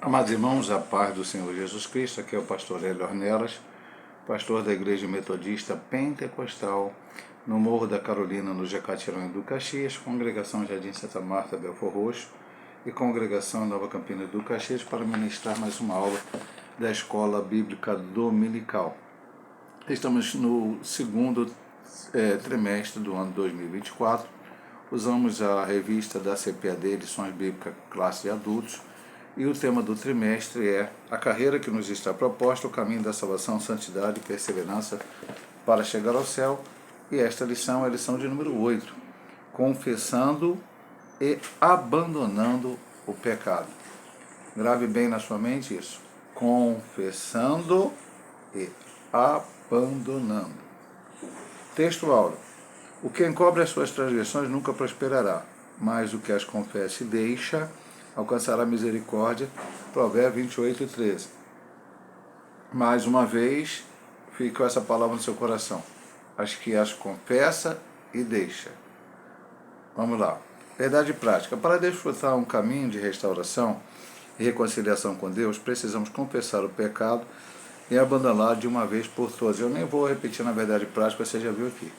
Amados irmãos, a paz do Senhor Jesus Cristo, aqui é o pastor Hélio Ornelas, pastor da Igreja Metodista Pentecostal, no Morro da Carolina, no Jacatirão do Caxias, congregação Jardim Santa Marta, Belfor Roxo, e congregação Nova Campina do Caxias, para ministrar mais uma aula da Escola Bíblica Dominical. Estamos no segundo trimestre do ano 2024, usamos a revista da CPAD, Lições Bíblicas Classe de Adultos, e o tema do trimestre é a carreira que nos está proposta, o caminho da salvação, santidade e perseverança para chegar ao céu. E esta lição é a lição de número 8, confessando e abandonando o pecado. Grave bem na sua mente isso, confessando e abandonando. Texto áureo: o que encobre as suas transgressões nunca prosperará, mas o que as confessa e deixa alcançará misericórdia. Provérbios 28 e 13. Mais uma vez, fique com essa palavra no seu coração. As que as confessa e deixa. Vamos lá. Verdade prática. Para desfrutar um caminho de restauração e reconciliação com Deus, precisamos confessar o pecado e abandoná-lo de uma vez por todas. Eu nem vou repetir na verdade prática, você já viu aqui.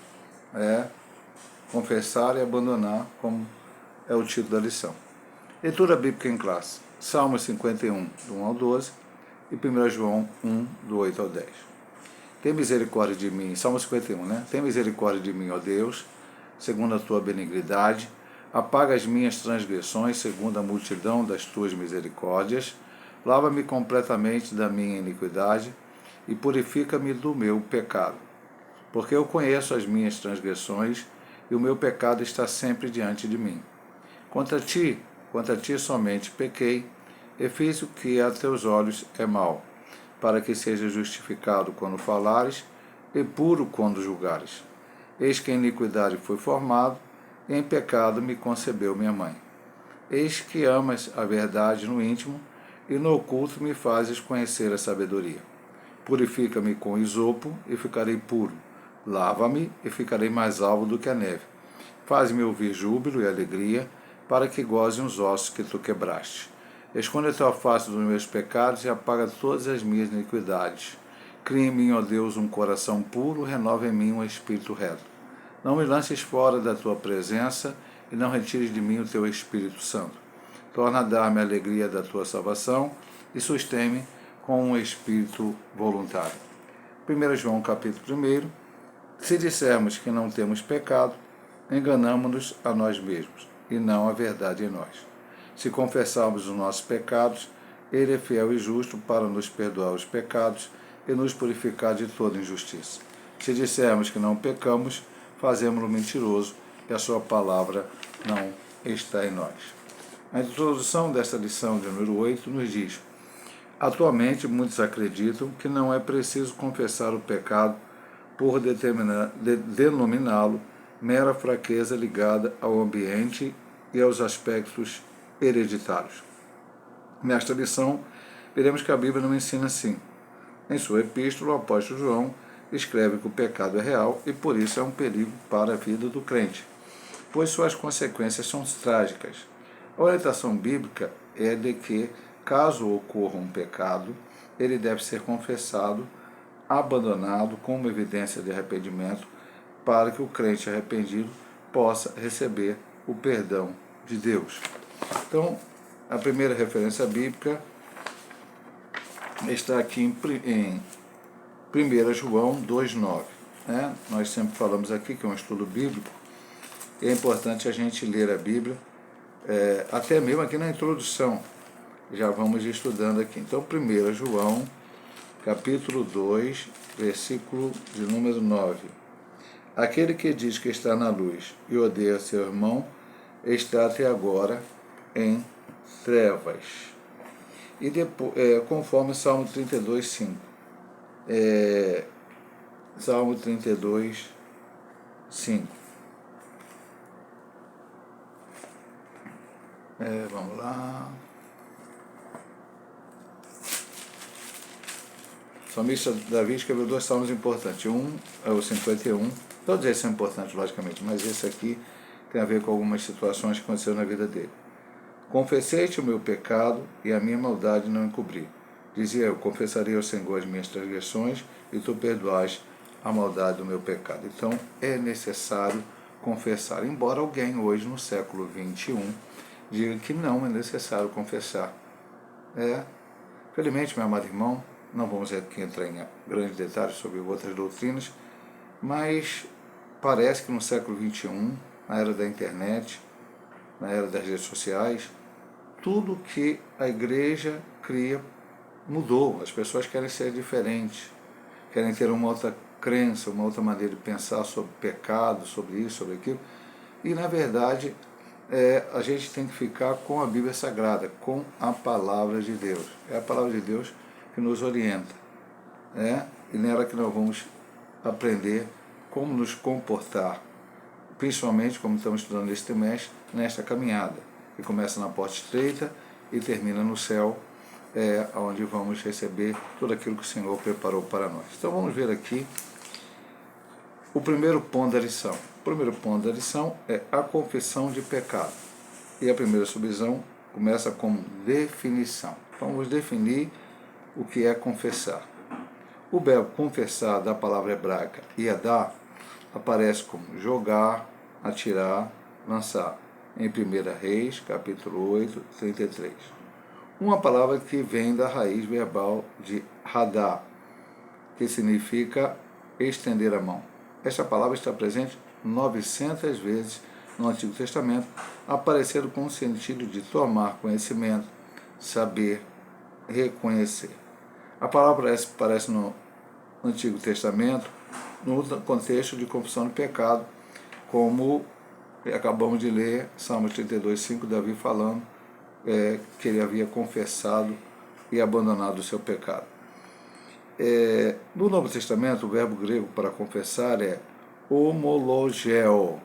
Confessar e abandonar, como é o título da lição. Leitura bíblica em classe. Salmo 51, do 1 ao 12, e 1 João 1, do 8 ao 10. Tem misericórdia de mim, Salmo 51, né? Tem misericórdia de mim, ó Deus, segundo a tua benignidade, apaga as minhas transgressões, segundo a multidão das tuas misericórdias, lava-me completamente da minha iniquidade e purifica-me do meu pecado. Porque eu conheço as minhas transgressões e o meu pecado está sempre diante de mim. Contra ti somente pequei, e fiz o que a teus olhos é mal, para que seja justificado quando falares, e puro quando julgares. Eis que em iniquidade fui formado, e em pecado me concebeu minha mãe. Eis que amas a verdade no íntimo, e no oculto me fazes conhecer a sabedoria. Purifica-me com isopo, e ficarei puro. Lava-me, e ficarei mais alvo do que a neve. Faz-me ouvir júbilo e alegria, para que gozem os ossos que tu quebraste. Esconde a tua face dos meus pecados e apaga todas as minhas iniquidades. Cria em mim, ó Deus, um coração puro, renova em mim um espírito reto. Não me lances fora da tua presença e não retires de mim o teu Espírito Santo. Torna a dar-me a alegria da tua salvação e sustém-me com um espírito voluntário. 1 João capítulo 1. Se dissermos que não temos pecado, enganamo-nos a nós mesmos, e não a verdade em nós. Se confessarmos os nossos pecados, Ele é fiel e justo para nos perdoar os pecados e nos purificar de toda injustiça. Se dissermos que não pecamos, fazemos-lo mentiroso e a sua palavra não está em nós. A introdução desta lição de número 8 nos diz: atualmente muitos acreditam que não é preciso confessar o pecado por denominá-lo mera fraqueza ligada ao ambiente e aos aspectos hereditários. Nesta lição, veremos que a Bíblia não ensina assim. Em sua epístola, o apóstolo João escreve que o pecado é real e por isso é um perigo para a vida do crente, pois suas consequências são trágicas. A orientação bíblica é de que, caso ocorra um pecado, ele deve ser confessado, abandonado como evidência de arrependimento, para que o crente arrependido possa receber o perdão de Deus. Então, a primeira referência bíblica está aqui em 1 João 2,9. Nós sempre falamos aqui que é um estudo bíblico, e é importante a gente ler a Bíblia, até mesmo aqui na introdução, já vamos estudando aqui. Então, 1 João, capítulo 2, versículo de número 9. Aquele que diz que está na luz e odeia seu irmão, está até agora em trevas. E depois, conforme Salmo 32, 5. Salmo 32, 5. Vamos lá. O salmista Davi escreveu 2 salmos importantes. Um é o 51. Todos eles são importantes, logicamente, mas esse aqui tem a ver com algumas situações que aconteceram na vida dele. Confessei-te o meu pecado e a minha maldade não encobri. Dizia eu, confessarei ao Senhor as minhas transgressões e tu perdoaste a maldade do meu pecado. Então é necessário confessar, embora alguém hoje no século XXI diga que não é necessário confessar. Felizmente, meu amado irmão, não vamos aqui entrar em grandes detalhes sobre outras doutrinas, mas parece que no século XXI, na era da internet, na era das redes sociais, tudo que a igreja cria mudou. As pessoas querem ser diferentes, querem ter uma outra crença, uma outra maneira de pensar sobre pecado, sobre isso, sobre aquilo. E, na verdade, a gente tem que ficar com a Bíblia Sagrada, com a Palavra de Deus. É a Palavra de Deus que nos orienta. E nela que nós vamos aprender como nos comportar, principalmente como estamos estudando neste trimestre, nesta caminhada, que começa na porta estreita e termina no céu, onde vamos receber tudo aquilo que o Senhor preparou para nós. Então vamos ver aqui o primeiro ponto da lição. O primeiro ponto da lição é a confissão de pecado. E a primeira subdivisão começa com definição. Então vamos definir o que é confessar. O verbo confessar da palavra hebraica yadá aparece como jogar, atirar, lançar, em 1 Reis, capítulo 8, 33. Uma palavra que vem da raiz verbal de radá, que significa estender a mão. Esta palavra está presente 900 vezes no Antigo Testamento, aparecendo com o sentido de tomar conhecimento, saber, reconhecer. A palavra aparece no Antigo Testamento no contexto de confissão de pecado, como acabamos de ler Salmos 32:5, Davi falando que ele havia confessado e abandonado o seu pecado. No Novo Testamento, o verbo grego para confessar é homologeo,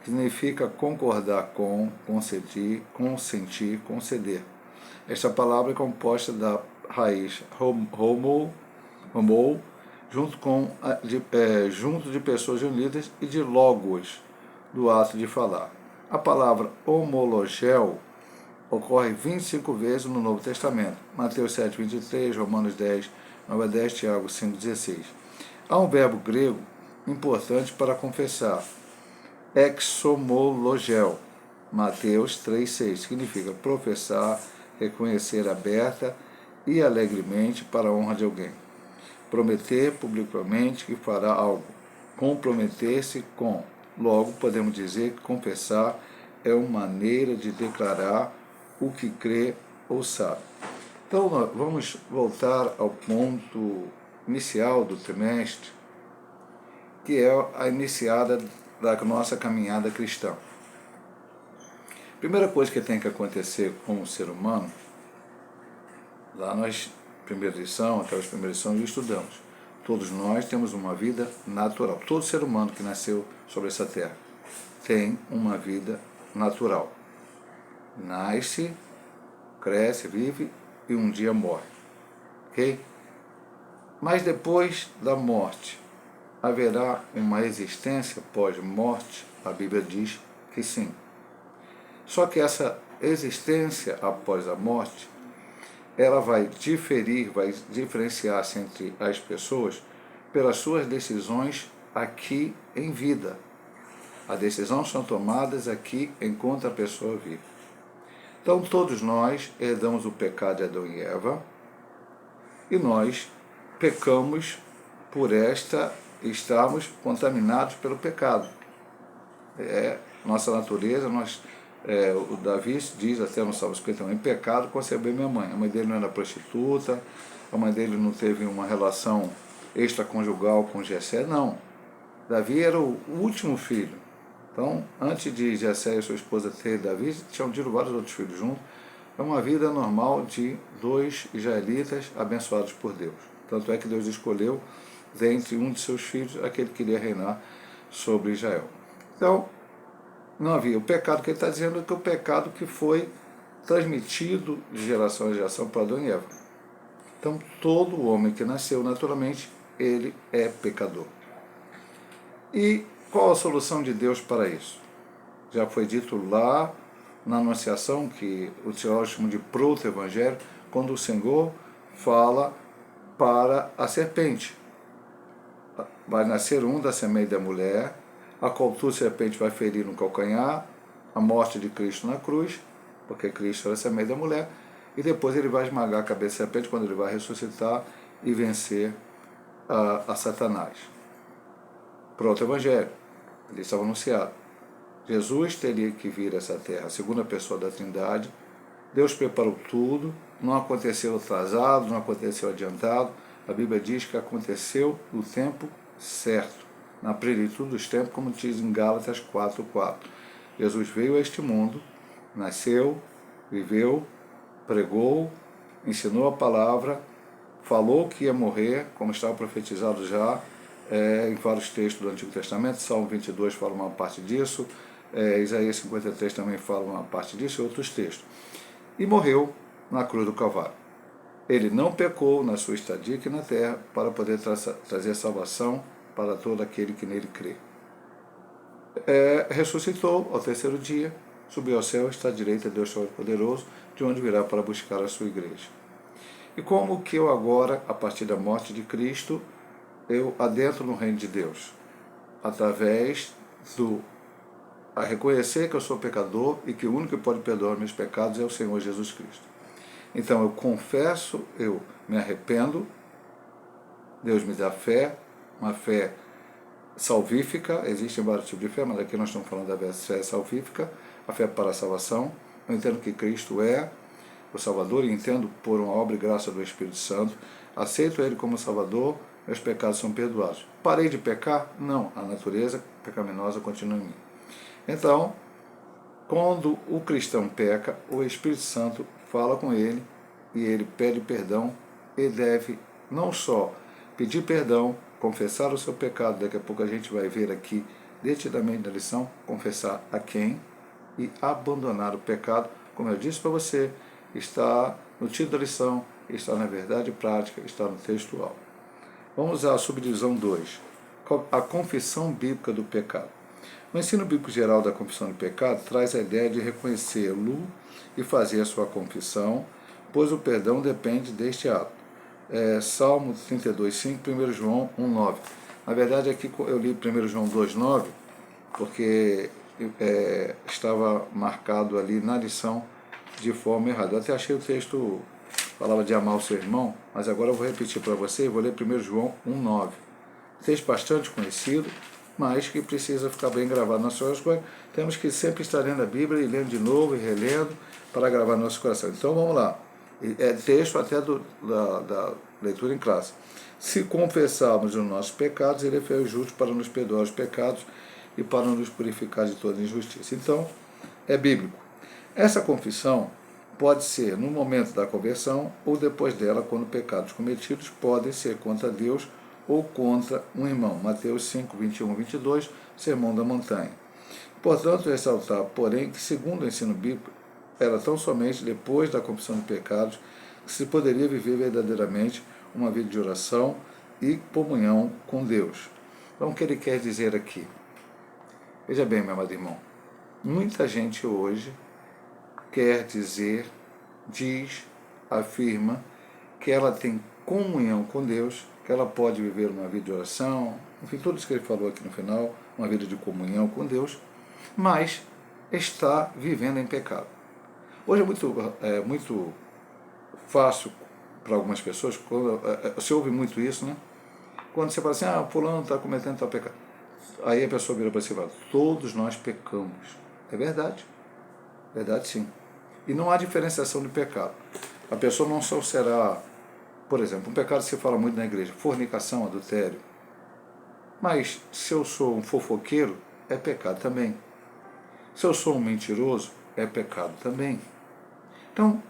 que significa concordar com, consentir, conceder. Esta palavra é composta da raiz homo, junto de pessoas unidas, e de logos, do ato de falar. A palavra homologeo ocorre 25 vezes no Novo Testamento, Mateus 7:23, Romanos 10:9-10, Tiago 5:16. Há um verbo grego importante para confessar, exomologeo, Mateus 3:6, significa professar, reconhecer aberta e alegremente para a honra de alguém. Prometer publicamente que fará algo. Comprometer-se com. Logo, podemos dizer que confessar é uma maneira de declarar o que crê ou sabe. Então, vamos voltar ao ponto inicial do trimestre, que é a iniciada da nossa caminhada cristã. Primeira coisa que tem que acontecer com o ser humano, lá nós, primeira lição, até as primeiras lições, estudamos. Todos nós temos uma vida natural. Todo ser humano que nasceu sobre essa terra tem uma vida natural. Nasce, cresce, vive e um dia morre. Ok? Mas depois da morte, haverá uma existência pós-morte? A Bíblia diz que sim. Só que essa existência após a morte, ela vai diferenciar-se entre as pessoas pelas suas decisões aqui em vida. As decisões são tomadas aqui enquanto a pessoa vive. Então todos nós herdamos o pecado de Adão e Eva, e nós pecamos por estarmos contaminados pelo pecado. Nossa natureza, o Davi diz até no Salmo 51, em pecado concebeu minha mãe. A mãe dele não era prostituta, a mãe dele não teve uma relação extraconjugal com Jessé, não. Davi era o último filho. Então, antes de Jessé e sua esposa ter Davi, tinham tido vários outros filhos juntos. É uma vida normal de dois israelitas abençoados por Deus. Tanto é que Deus escolheu, dentre um de seus filhos, aquele que queria reinar sobre Israel. Então, não havia o pecado que ele está dizendo, que é o pecado que foi transmitido de geração em geração para Adão e Eva. Então, todo homem que nasceu naturalmente, ele é pecador. E qual a solução de Deus para isso? Já foi dito lá na Anunciação, que o teólogos chamam de proto-evangelho, quando o Senhor fala para a serpente. Vai nascer um da semente da mulher, a qual tu, serpente, vai ferir no calcanhar, a morte de Cristo na cruz, porque Cristo era a semente da mulher, e depois ele vai esmagar a cabeça da serpente quando ele vai ressuscitar e vencer a Satanás. Proto-evangelho, ele estava anunciado. Jesus teria que vir a essa terra, a segunda pessoa da Trindade. Deus preparou tudo, não aconteceu atrasado, não aconteceu adiantado. A Bíblia diz que aconteceu no tempo certo, na plenitude dos tempos, como diz em Gálatas 4:4. Jesus veio a este mundo, nasceu, viveu, pregou, ensinou a palavra, falou que ia morrer, como estava profetizado já em vários textos do Antigo Testamento. Salmo 22 fala uma parte disso, Isaías 53 também fala uma parte disso, e outros textos. E morreu na cruz do Calvário. Ele não pecou na sua estadia aqui na terra para poder trazer salvação para todo aquele que nele crê. Ressuscitou ao terceiro dia, subiu ao céu, está à direita de Deus Todo-Poderoso, de onde virá para buscar a sua igreja. E como que eu agora, a partir da morte de Cristo, eu adentro no reino de Deus? Através a reconhecer que eu sou pecador e que o único que pode perdoar meus pecados é o Senhor Jesus Cristo. Então eu confesso, eu me arrependo, Deus me dá fé, uma fé salvífica. Existem vários tipos de fé, mas aqui nós estamos falando da fé salvífica, a fé para a salvação. Eu entendo que Cristo é o Salvador e entendo por uma obra e graça do Espírito Santo. Aceito Ele como Salvador, meus pecados são perdoados. Parei de pecar? Não, a natureza pecaminosa continua em mim. Então, quando o cristão peca, o Espírito Santo fala com ele e ele pede perdão. Ele deve não só pedir perdão, confessar o seu pecado, daqui a pouco a gente vai ver aqui detidamente na lição, confessar a quem e abandonar o pecado. Como eu disse para você, está no título da lição, está na verdade prática, está no textual. Vamos à subdivisão 2, a confissão bíblica do pecado. O ensino bíblico geral da confissão do pecado traz a ideia de reconhecê-lo e fazer a sua confissão, pois o perdão depende deste ato. Salmo 32:5, 1 João 1:9. Na verdade, aqui eu li 1 João 2:9, porque estava marcado ali na lição de forma errada. Eu até achei o texto, falava de amar o seu irmão, mas agora eu vou repetir para você e vou ler 1 João 1:9. Texto bastante conhecido, mas que precisa ficar bem gravado nas suas coisas. Temos que sempre estar lendo a Bíblia e lendo de novo e relendo para gravar no nosso coração. Então vamos lá. É texto até da leitura em classe. Se confessarmos os nossos pecados, Ele é fiel e justo para nos perdoar os pecados e para nos purificar de toda injustiça. Então, é bíblico. Essa confissão pode ser no momento da conversão ou depois dela, quando pecados cometidos podem ser contra Deus ou contra um irmão. Mateus 5, 21 e 22, Sermão da Montanha. Portanto, ressaltar, porém, que segundo o ensino bíblico, era tão somente depois da confissão de pecados que se poderia viver verdadeiramente uma vida de oração e comunhão com Deus. Então, o que ele quer dizer aqui? Veja bem, meu amado irmão, muita gente hoje quer dizer, diz, afirma que ela tem comunhão com Deus, que ela pode viver uma vida de oração, enfim, tudo isso que ele falou aqui no final, uma vida de comunhão com Deus, mas está vivendo em pecado. Hoje é muito fácil para algumas pessoas, você ouve muito isso, né? Quando você fala assim, fulano está cometendo tal pecado. Aí a pessoa vira para você e fala, todos nós pecamos. É verdade. Verdade, sim. E não há diferenciação de pecado. A pessoa não só será, por exemplo, um pecado que se fala muito na igreja, fornicação, adultério. Mas se eu sou um fofoqueiro, é pecado também. Se eu sou um mentiroso, é pecado também. Então,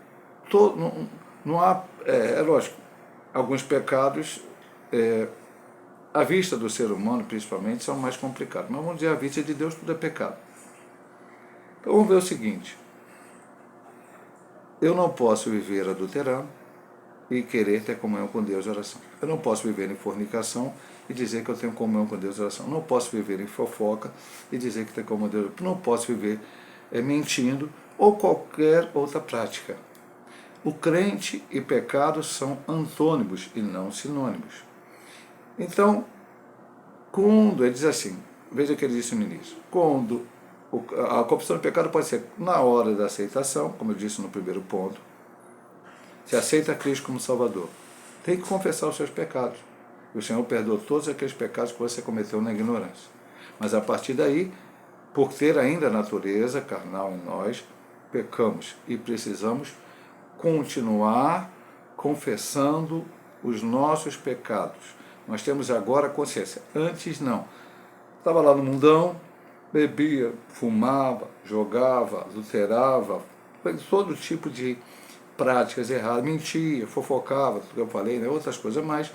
não há, lógico, alguns pecados, à vista do ser humano, principalmente, são mais complicados. Mas vamos dizer, à vista de Deus, tudo é pecado. Então, vamos ver o seguinte. Eu não posso viver adulterando e querer ter comunhão com Deus e oração. Eu não posso viver em fornicação e dizer que eu tenho comunhão com Deus e oração. Eu não posso viver em fofoca e dizer que tenho comunhão com Deus. Eu não posso viver mentindo ou qualquer outra prática. O crente e pecado são antônimos e não sinônimos. Então, quando ele diz assim, veja o que ele disse no início, quando a confissão de pecado pode ser na hora da aceitação, como eu disse no primeiro ponto, se aceita Cristo como Salvador, tem que confessar os seus pecados. O Senhor perdoa todos aqueles pecados que você cometeu na ignorância. Mas a partir daí, por ter ainda a natureza carnal em nós, pecamos e precisamos continuar confessando os nossos pecados. Nós temos agora consciência. Antes não. Estava lá no mundão, bebia, fumava, jogava, adulterava, todo tipo de práticas erradas, mentia, fofocava, tudo que eu falei, né? Outras coisas mais.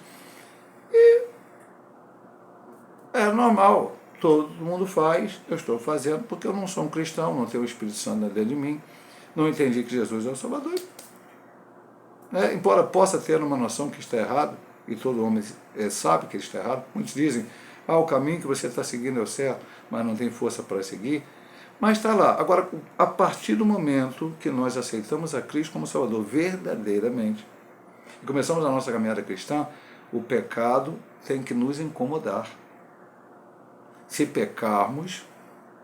E é normal, todo mundo faz, eu estou fazendo, porque eu não sou um cristão, não tenho o Espírito Santo dentro de mim, não entendi que Jesus é o Salvador. Embora possa ter uma noção que está errado, e todo homem sabe que ele está errado, muitos dizem, o caminho que você está seguindo é o certo, mas não tem força para seguir, mas está lá. Agora, a partir do momento que nós aceitamos a Cristo como Salvador verdadeiramente, e começamos a nossa caminhada cristã, o pecado tem que nos incomodar. Se pecarmos,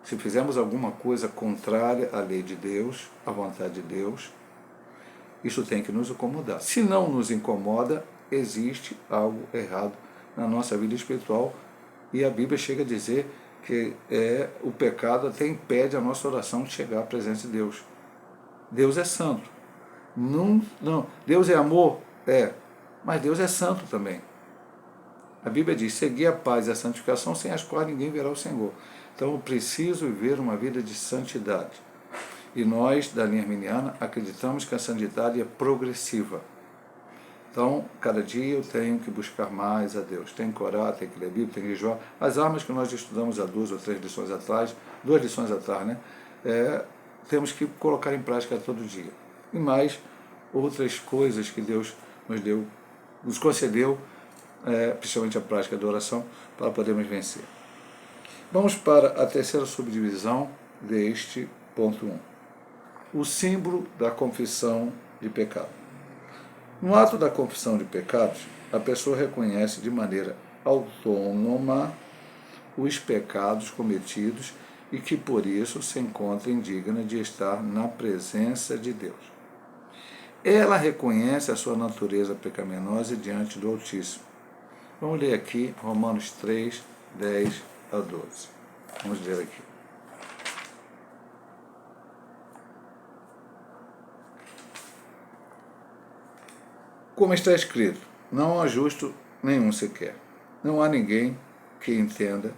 se fizermos alguma coisa contrária à lei de Deus, à vontade de Deus, isso tem que nos incomodar. Se não nos incomoda, existe algo errado na nossa vida espiritual, e a Bíblia chega a dizer que o pecado até impede a nossa oração de chegar à presença de Deus. Deus é santo. Não, Deus é amor? Mas Deus é santo também. A Bíblia diz, segui a paz e a santificação, sem as quais ninguém verá o Senhor. Então eu preciso viver uma vida de santidade. E nós, da linha arminiana, acreditamos que a santidade é progressiva. Então, cada dia eu tenho que buscar mais a Deus. Tenho que orar, tenho que ler a Bíblia, tenho que jejuar. As armas que nós estudamos há 2 ou 3 lições atrás, 2 lições atrás, né? Temos que colocar em prática todo dia. E mais outras coisas que Deus nos deu, nos concedeu, principalmente a prática da oração, para podermos vencer. Vamos para a terceira subdivisão deste ponto 1. O símbolo da confissão de pecado. No ato da confissão de pecados, a pessoa reconhece de maneira autônoma os pecados cometidos e que por isso se encontra indigna de estar na presença de Deus. Ela reconhece a sua natureza pecaminosa diante do Altíssimo. Vamos ler aqui Romanos 3, 10 a 12. Vamos ler aqui. Como está escrito, não há justo nenhum sequer. Não há ninguém que entenda,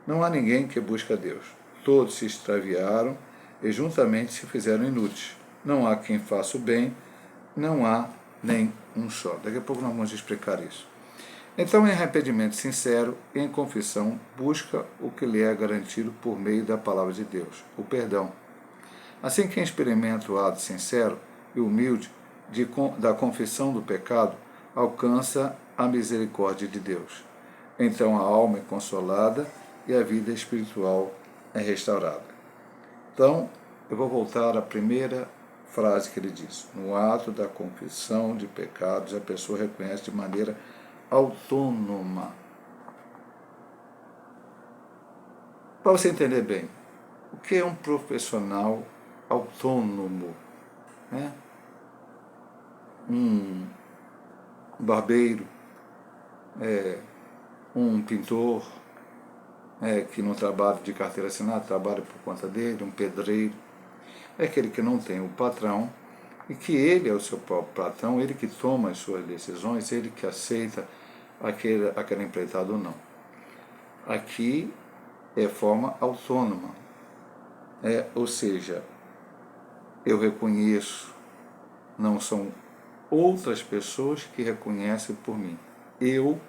não há ninguém que busque a Deus. Todos se extraviaram e juntamente se fizeram inúteis. Não há quem faça o bem, não há nem um só. Daqui a pouco nós vamos explicar isso. Então, em arrependimento sincero, em confissão, busca o que lhe é garantido por meio da palavra de Deus, o perdão. Assim, quem experimenta o ato sincero e humilde da confissão do pecado, alcança a misericórdia de Deus. Então a alma é consolada e a vida espiritual é restaurada. Então, eu vou voltar à primeira frase que ele diz. No ato da confissão de pecados, a pessoa reconhece de maneira autônoma. Para você entender bem, o que é um profissional autônomo? Um barbeiro, um pintor, que não trabalha de carteira assinada, trabalha por conta dele, um pedreiro, é aquele que não tem o patrão e que ele é o seu próprio patrão, ele que toma as suas decisões, ele que aceita aquela empreitada ou não. Aqui é forma autônoma, ou seja, eu reconheço, não são outras pessoas que reconhecem por mim. Eu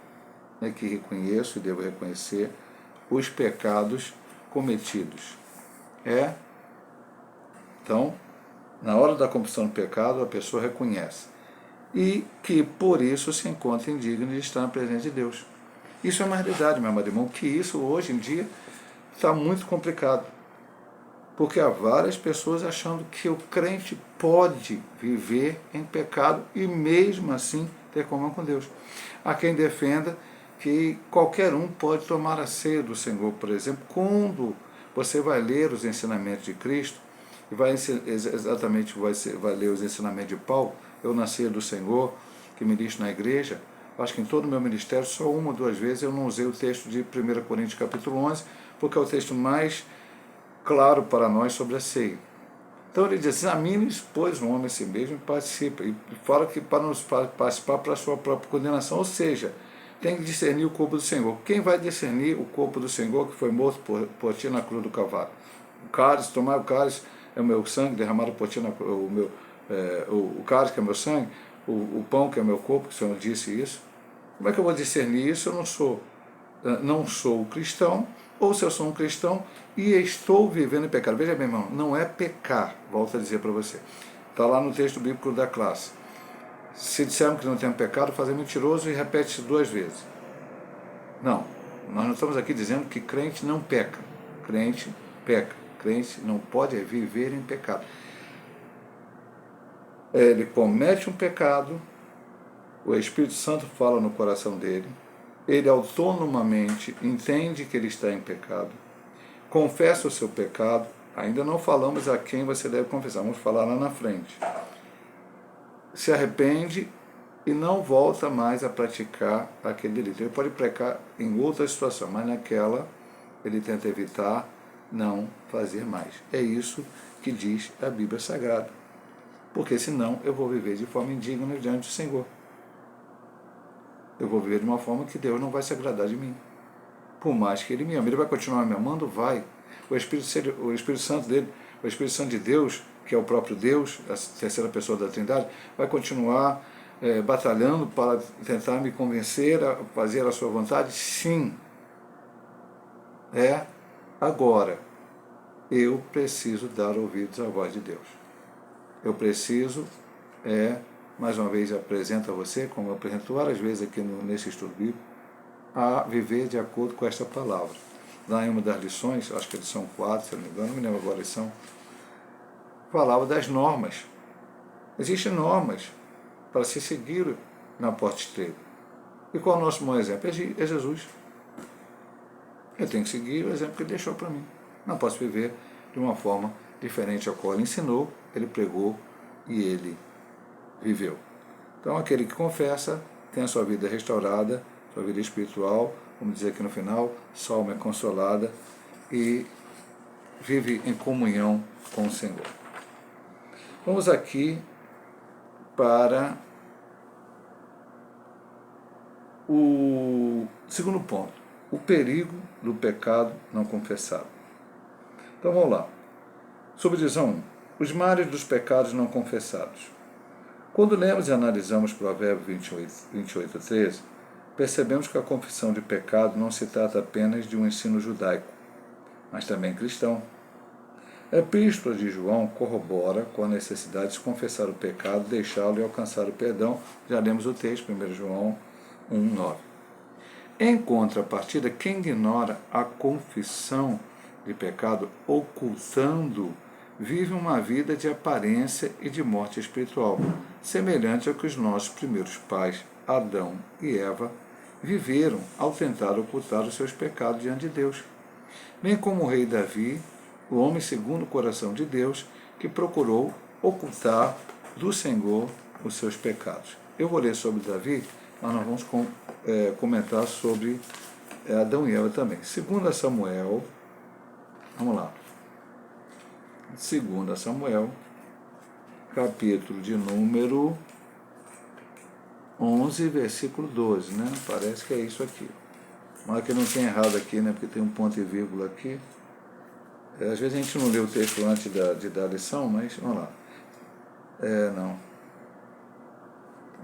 que reconheço e devo reconhecer os pecados cometidos. Então, na hora da confissão do pecado, a pessoa reconhece. E que, por isso, se encontra indigna de estar na presença de Deus. Isso é uma realidade, meu amado irmão, que isso, hoje em dia, está muito complicado. Porque há várias pessoas achando que o crente pode viver em pecado e mesmo assim ter comunhão com Deus. Há quem defenda que qualquer um pode tomar a ceia do Senhor, por exemplo, quando você vai ler os ensinamentos de Cristo, e vai ler os ensinamentos de Paulo, eu na ceia do Senhor, que ministro na igreja, acho que em todo o meu ministério, só uma ou duas vezes eu não usei o texto de 1 Coríntios capítulo 11, porque é o texto mais claro para nós sobre a ceia. Então ele diz: examine-se, pois, o homem a si mesmo e participa. E fala que para nos participar para a sua própria condenação, ou seja, tem que discernir o corpo do Senhor. Quem vai discernir o corpo do Senhor que foi morto por ti na cruz do Calvário? O cálice, tomar o cálice é o meu sangue derramado por ti, o cálice que é o meu sangue, o pão que é o meu corpo, que o Senhor disse isso. Como é que eu vou discernir isso? Eu não sou cristão, ou se eu sou um cristão e estou vivendo em pecado. Veja bem, irmão, não é pecar, volto a dizer para você. Está lá no texto bíblico da classe. Se dissermos que não tem pecado, fazer mentiroso e repete-se 2 vezes. Não, nós não estamos aqui dizendo que crente não peca. Crente peca. Crente não pode viver em pecado. Ele comete um pecado, o Espírito Santo fala no coração dele, ele autonomamente entende que ele está em pecado, confessa o seu pecado, ainda não falamos a quem você deve confessar, vamos falar lá na frente. Se arrepende e não volta mais a praticar aquele delito. Ele pode pecar em outra situação, mas naquela ele tenta evitar, não fazer mais. É isso que diz a Bíblia Sagrada. Porque senão eu vou viver de forma indigna diante do Senhor. Eu vou viver de uma forma que Deus não vai se agradar de mim. Por mais que Ele me ame. Ele vai continuar me amando? Vai. O Espírito Santo dele, o Espírito Santo de Deus, que é o próprio Deus, a terceira pessoa da Trindade, vai continuar batalhando para tentar me convencer a fazer a sua vontade? Sim. Agora, eu preciso dar ouvidos à voz de Deus. Eu preciso, mais uma vez apresento a você, como eu apresento várias vezes aqui nesse estudo bíblico, a viver de acordo com esta palavra. Lá em uma das lições, acho que a lição 4, se não me engano, não me lembro agora a lição, falava das normas. Existem normas para se seguir na porta estreita. E qual é o nosso maior exemplo? É Jesus. Eu tenho que seguir o exemplo que ele deixou para mim. Não posso viver de uma forma diferente ao qual ele ensinou, ele pregou e ele viveu. Então, aquele que confessa tem a sua vida restaurada, sua vida espiritual, vamos dizer aqui no final, sua alma é consolada e vive em comunhão com o Senhor. Vamos aqui para o segundo ponto, o perigo do pecado não confessado. Então vamos lá. Subdivisão 1. Os males dos pecados não confessados. Quando lemos e analisamos Provérbios 28:13, percebemos que a confissão de pecado não se trata apenas de um ensino judaico, mas também cristão. A Epístola de João corrobora com a necessidade de confessar o pecado, deixá-lo e alcançar o perdão. Já lemos o texto, 1 João 1:9. Em contrapartida, quem ignora a confissão de pecado, ocultando, vive uma vida de aparência e de morte espiritual, semelhante ao que os nossos primeiros pais, Adão e Eva, viveram ao tentar ocultar os seus pecados diante de Deus. Bem como o rei Davi, o homem segundo o coração de Deus, que procurou ocultar do Senhor os seus pecados. Eu vou ler sobre Davi, mas nós vamos comentar sobre Adão e Eva também. 2 Samuel, vamos lá. 2 Samuel, capítulo de número 11, versículo 12, né? Parece que é isso aqui. Mas que não tem errado aqui, né? Porque tem um ponto e vírgula aqui. Às vezes a gente não lê o texto antes de dar a lição, mas vamos lá.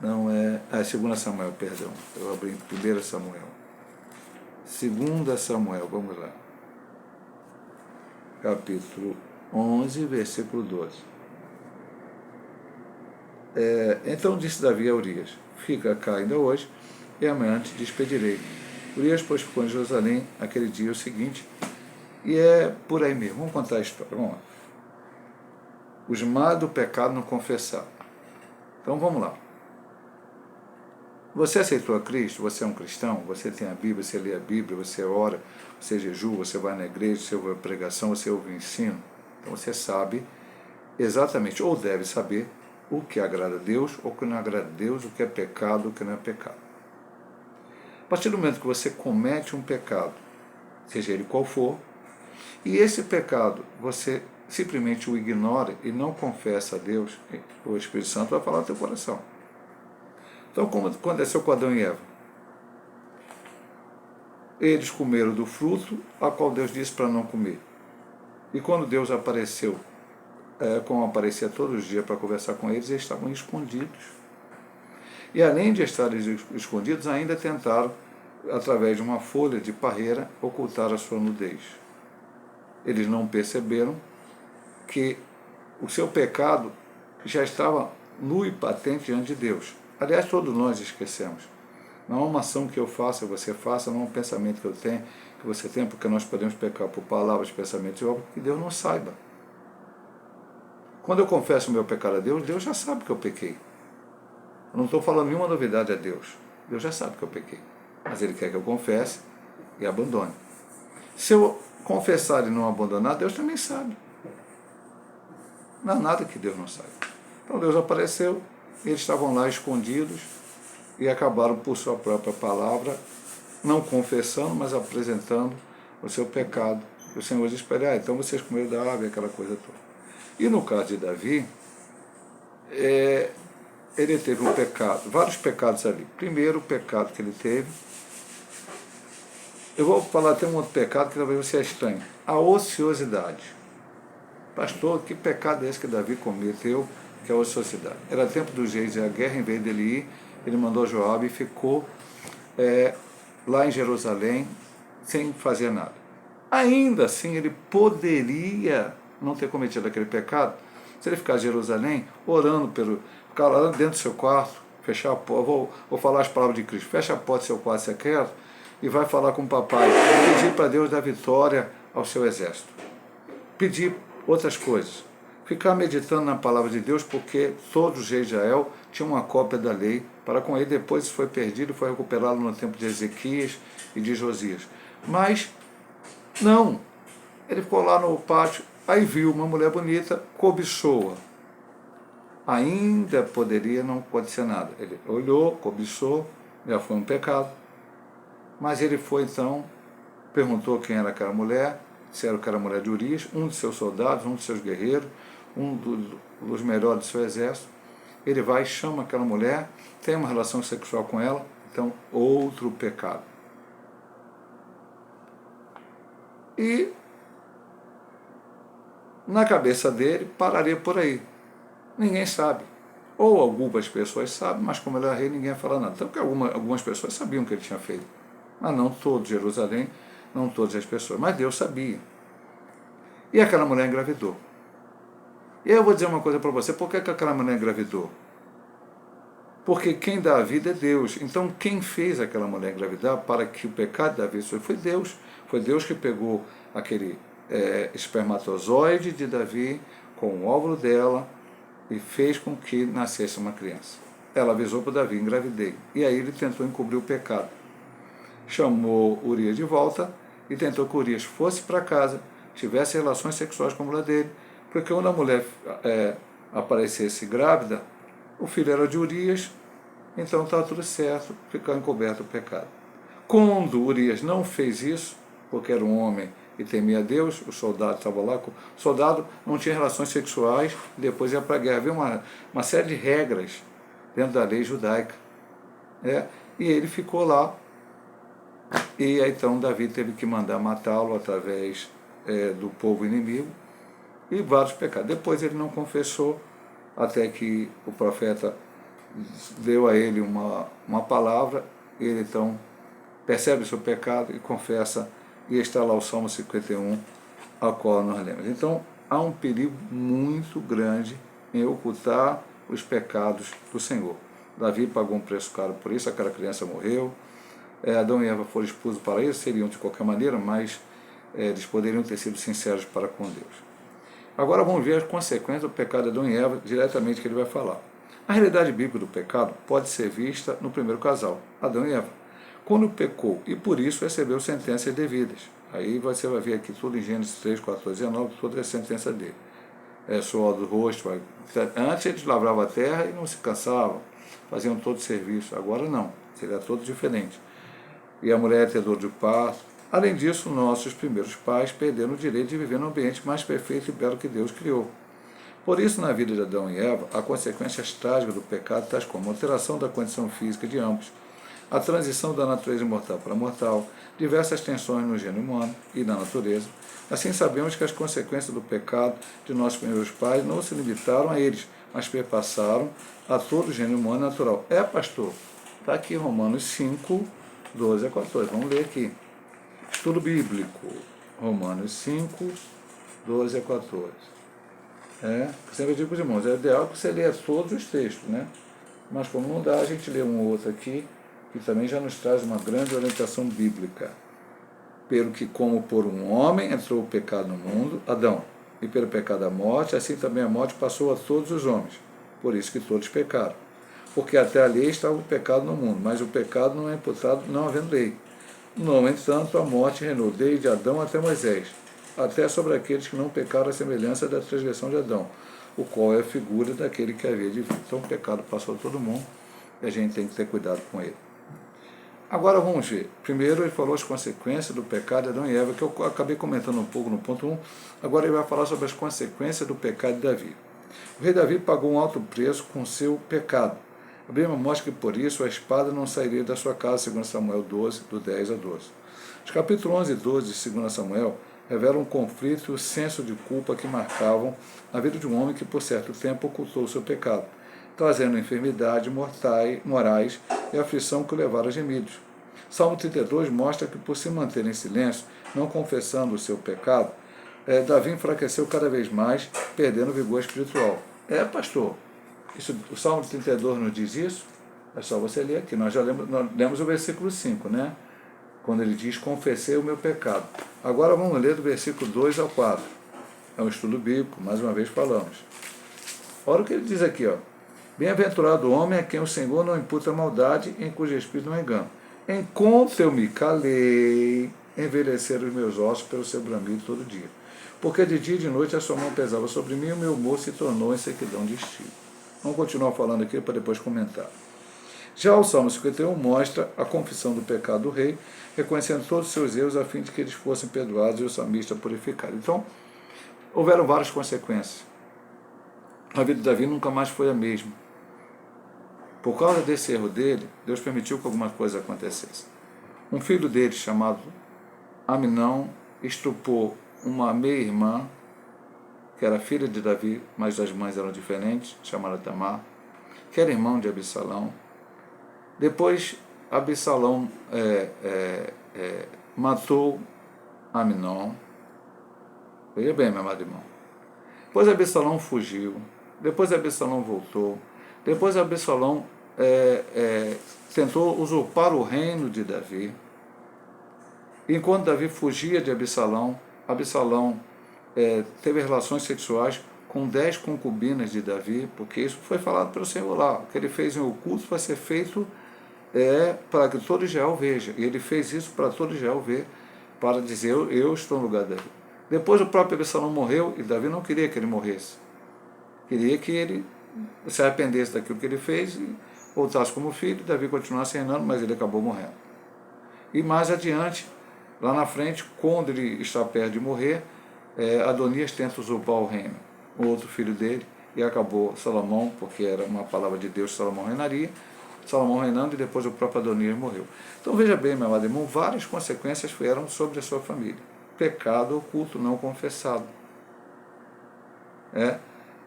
Não é... 2 Samuel, perdão. Eu abri 1 Samuel. 2 Samuel, vamos lá. Capítulo 11, versículo 12. Então disse Davi a Urias: fica cá ainda hoje, e amanhã te despedirei. Urias, pois, ficou em Jerusalém aquele dia o seguinte, E é por aí mesmo. Vamos contar a história. Vamos lá. Os males do pecado não confessados. Então vamos lá. Você aceitou a Cristo, você é um cristão, você tem a Bíblia, você lê a Bíblia, você ora, você jejua, você vai na igreja, você ouve a pregação, você ouve o ensino. Então você sabe exatamente, ou deve saber, o que agrada a Deus, ou o que não agrada a Deus, o que é pecado, o que não é pecado. A partir do momento que você comete um pecado, seja ele qual for, e esse pecado você simplesmente o ignora e não confessa a Deus, o Espírito Santo vai falar no teu coração. Então, como aconteceu com Adão e Eva? Eles comeram do fruto, a qual Deus disse para não comer. E quando Deus apareceu, como aparecia todos os dias para conversar com eles, eles estavam escondidos. E além de estarem escondidos, ainda tentaram, através de uma folha de parreira, ocultar a sua nudez. Eles não perceberam que o seu pecado já estava nu e patente diante de Deus. Aliás, todos nós esquecemos. Não é uma ação que eu faça, você faça, não é um pensamento que eu tenho, que você tem, porque nós podemos pecar por palavras, pensamentos e obras, que Deus não saiba. Quando eu confesso o meu pecado a Deus, Deus já sabe que eu pequei. Eu não estou falando nenhuma novidade a Deus. Deus já sabe que eu pequei. Mas Ele quer que eu confesse e abandone. Se eu confessar e não abandonar, Deus também sabe. Não há nada que Deus não saiba. Então Deus apareceu, eles estavam lá escondidos e acabaram por sua própria palavra, não confessando, mas apresentando o seu pecado. E o Senhor disse para ele, então vocês comeram da árvore, aquela coisa toda. E no caso de Davi, ele teve um pecado, vários pecados ali. Primeiro, o pecado que ele teve, eu vou falar até um outro pecado que talvez você estranhe, a ociosidade. Pastor, que pecado é esse que Davi cometeu, que é a ociosidade? Era tempo dos reis e a guerra, em vez dele ir, ele mandou Joabe e ficou lá em Jerusalém sem fazer nada. Ainda assim, ele poderia não ter cometido aquele pecado se ele ficar em Jerusalém orando, ficar lá dentro do seu quarto, fechar a porta, vou falar as palavras de Cristo, fecha a porta do seu quarto secreto e vai falar com o papai, pedir para Deus dar vitória ao seu exército, pedir outras coisas, ficar meditando na palavra de Deus, porque todos os reis de Israel tinham uma cópia da lei para com ele. Depois isso foi perdido, foi recuperado no tempo de Ezequias e de Josias. Mas não, ele ficou lá no pátio, aí viu uma mulher bonita, cobiçou-a. Ainda poderia não acontecer nada. Ele olhou, cobiçou, já foi um pecado. Mas ele foi então, perguntou quem era aquela mulher, disseram que era a mulher de Urias, um de seus soldados, um de seus guerreiros, um dos melhores do seu exército. Ele vai, chama aquela mulher, tem uma relação sexual com ela, então outro pecado. E na cabeça dele pararia por aí. Ninguém sabe. Ou algumas pessoas sabem, mas como ele era rei, ninguém fala nada. Então, que algumas pessoas sabiam o que ele tinha feito. Mas não todo Jerusalém, não todas as pessoas. Mas Deus sabia. E aquela mulher engravidou. E eu vou dizer uma coisa para você, por que aquela mulher engravidou? Porque quem dá a vida é Deus. Então quem fez aquela mulher engravidar para que o pecado da vida foi Deus. Foi Deus que pegou aquele espermatozoide de Davi com o óvulo dela e fez com que nascesse uma criança. Ela avisou para Davi, engravidei. E aí ele tentou encobrir o pecado. Chamou Urias de volta e tentou que Urias fosse para casa, tivesse relações sexuais com a mulher dele, porque quando a mulher aparecesse grávida, o filho era de Urias, então estava tudo certo, ficou encoberto o pecado. Quando Urias não fez isso, porque era um homem e temia a Deus, o soldado estava lá, o soldado não tinha relações sexuais, depois ia para a guerra. Havia uma série de regras dentro da lei judaica. E ele ficou lá, e aí, então Davi teve que mandar matá-lo através do povo inimigo, e vários pecados. Depois ele não confessou, até que o profeta deu a ele uma palavra, e ele então percebe o seu pecado e confessa, e está lá o Salmo 51, ao qual nós lemos. Então, há um perigo muito grande em ocultar os pecados do Senhor. Davi pagou um preço caro por isso, aquela criança morreu, Adão e Eva foram expulsos para isso, seriam de qualquer maneira, mas eles poderiam ter sido sinceros para com Deus. Agora vamos ver as consequências do pecado de Adão e Eva, diretamente que ele vai falar. A realidade bíblica do pecado pode ser vista no primeiro casal, Adão e Eva, quando pecou e por isso recebeu sentenças devidas. Aí você vai ver aqui tudo em Gênesis 3, 14 e 19, toda a sentença dele. Suor do rosto. Antes eles lavravam a terra e não se cansavam, faziam todo o serviço. Agora não, seria todo diferente. E a mulher ter dor de parto. Além disso, nossos primeiros pais perderam o direito de viver no ambiente mais perfeito e belo que Deus criou. Por isso, na vida de Adão e Eva, há consequências trágicas do pecado, tais como a alteração da condição física de ambos, a transição da natureza mortal para mortal, diversas tensões no gênero humano e na natureza. Assim, sabemos que as consequências do pecado de nossos primeiros pais não se limitaram a eles, mas perpassaram a todo o gênero humano natural. Pastor, está aqui Romanos 5, 12 a 14. Vamos ler aqui. Estudo bíblico. Romanos 5, 12 a 14. Sempre digo para os irmãos, é ideal que você leia todos os textos, né? Mas como não dá, a gente lê um ou outro aqui, que também já nos traz uma grande orientação bíblica. Pelo que como por um homem entrou o pecado no mundo, Adão, e pelo pecado a morte, assim também a morte passou a todos os homens. Por isso que todos pecaram. Porque até a lei estava o pecado no mundo, mas o pecado não é imputado não havendo lei. No entanto, a morte reinou desde Adão até Moisés, até sobre aqueles que não pecaram à semelhança da transgressão de Adão, o qual é a figura daquele que havia de vir. Então o pecado passou a todo mundo e a gente tem que ter cuidado com ele. Agora vamos ver. Primeiro ele falou as consequências do pecado de Adão e Eva, que eu acabei comentando um pouco no ponto 1. Agora ele vai falar sobre as consequências do pecado de Davi. O rei Davi pagou um alto preço com seu pecado. A Bíblia mostra que por isso a espada não sairia da sua casa, segundo Samuel 12, do 10 a 12. Os capítulos 11 e 12 de 2 Samuel revelam um conflito e o senso de culpa que marcavam a vida de um homem que por certo tempo ocultou o seu pecado, trazendo enfermidade, morais e aflição que o levaram a gemidos. Salmo 32 mostra que por se manter em silêncio, não confessando o seu pecado, Davi enfraqueceu cada vez mais, perdendo o vigor espiritual. Pastor, o Salmo 32 nos diz isso? É só você ler aqui. Nós lemos o versículo 5, né? Quando ele diz, confessei o meu pecado. Agora vamos ler do versículo 2 ao 4. É um estudo bíblico, mais uma vez falamos. Olha o que ele diz aqui, ó. Bem-aventurado o homem a quem o Senhor não imputa maldade, em cujo espírito não engano. Enquanto eu me calei, envelheceram os meus ossos pelo seu bramido todo dia. Porque de dia e de noite a sua mão pesava sobre mim e o meu humor se tornou em sequidão de estilo. Vamos continuar falando aqui para depois comentar. Já o Salmo 51 mostra a confissão do pecado do rei, reconhecendo todos os seus erros a fim de que eles fossem perdoados e o salmista purificado. Então, houveram várias consequências. A vida de Davi nunca mais foi a mesma. Por causa desse erro dele, Deus permitiu que alguma coisa acontecesse. Um filho dele, chamado Aminão, estrupou uma meia-irmã, que era filha de Davi, mas as mães eram diferentes, chamada Tamar, que era irmão de Absalão. Depois, Absalão matou Aminon. Veja bem, meu amado irmão. Depois Absalão fugiu. Depois Absalão voltou. Depois Absalão tentou usurpar o reino de Davi. Enquanto Davi fugia de Absalão, Absalão teve relações sexuais com 10 concubinas de Davi, porque isso foi falado pelo Senhor lá. O que ele fez em oculto vai ser feito para que todo Israel veja. E ele fez isso para todo Israel ver, para dizer, eu estou no lugar de Davi. Depois o próprio Absalão morreu, e Davi não queria que ele morresse. Queria que ele se arrependesse daquilo que ele fez e voltasse como filho. Davi continuasse reinando, mas ele acabou morrendo. E mais adiante, lá na frente, quando ele está perto de morrer, Adonias tenta usurpar o reino, o outro filho dele, e acabou Salomão, porque era uma palavra de Deus, Salomão reinaria, Salomão reinando e depois o próprio Adonias morreu. Então veja bem, meu amado irmão, várias consequências vieram sobre a sua família. Pecado oculto não confessado.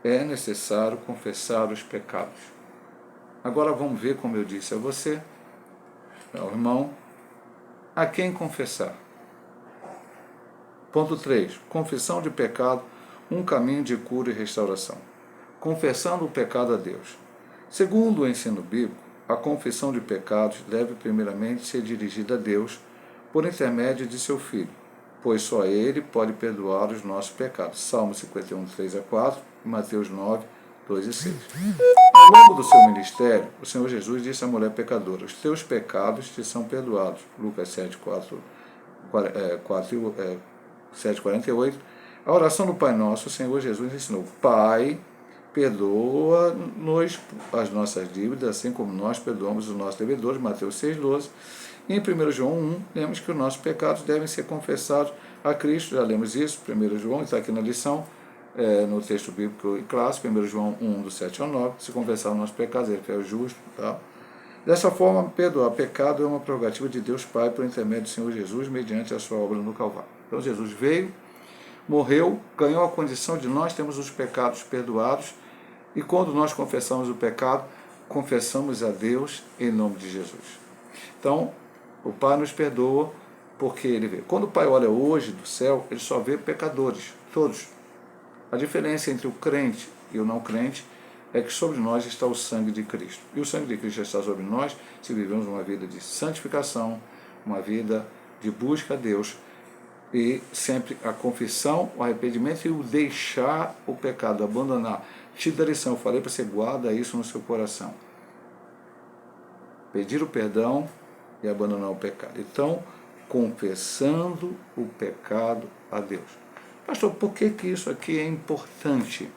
É necessário confessar os pecados. Agora vamos ver, como eu disse a você, meu irmão, a quem confessar. Ponto 3. Confissão de pecado, um caminho de cura e restauração. Confessando o pecado a Deus. Segundo o ensino bíblico, a confissão de pecados deve primeiramente ser dirigida a Deus por intermédio de seu Filho. pois só Ele pode perdoar os nossos pecados. Salmo 51, 3 a 4, e Mateus 9, 2 e 6. Ao longo do seu ministério, o Senhor Jesus disse à mulher pecadora: os teus pecados te são perdoados. Lucas 7, 7, 48. A oração do Pai Nosso, o Senhor Jesus ensinou: Pai, perdoa-nos as nossas dívidas, assim como nós perdoamos os nossos devedores. Mateus 6,12. E em 1 João 1, lemos que os nossos pecados devem ser confessados a Cristo. Já lemos isso, 1 João, está aqui na lição, no texto bíblico e clássico, 1 João 1, do 7 ao 9. Se confessar os nossos pecados, Ele é o justo. Tá? Dessa forma, perdoar pecado é uma prerrogativa de Deus Pai por intermédio do Senhor Jesus, mediante a sua obra no Calvário. Então Jesus veio, morreu, ganhou a condição de nós termos os pecados perdoados, e quando nós confessamos o pecado, confessamos a Deus em nome de Jesus. Então, o Pai nos perdoa porque Ele vê. Quando o Pai olha hoje do céu, Ele só vê pecadores, todos. A diferença entre o crente e o não crente é que sobre nós está o sangue de Cristo. E o sangue de Cristo está sobre nós se vivemos uma vida de santificação, uma vida de busca a Deus, e sempre a confissão, o arrependimento e o deixar o pecado, abandonar. Te dá lição, eu falei para você, guarda isso no seu coração. Pedir o perdão e abandonar o pecado. Então, confessando o pecado a Deus. Pastor, por que isso aqui é importante?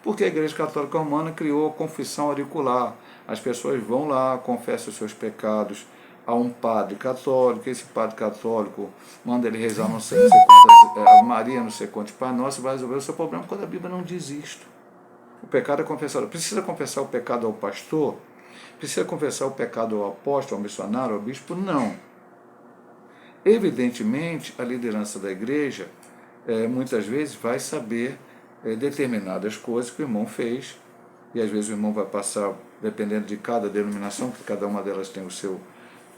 Porque a Igreja Católica Romana criou a confissão auricular. As pessoas vão lá, confessam os seus pecados a um padre católico. Esse padre católico manda ele rezar não sei quantas, Maria, não sei quantos Pai Nosso, vai resolver o seu problema, quando a Bíblia não diz isto. O pecado é confessado. Precisa confessar o pecado ao pastor? Precisa confessar o pecado ao apóstolo, ao missionário, ao bispo? Não. Evidentemente, a liderança da igreja muitas vezes vai saber determinadas coisas que o irmão fez, e às vezes o irmão vai passar, dependendo de cada denominação, porque cada uma delas tem o seu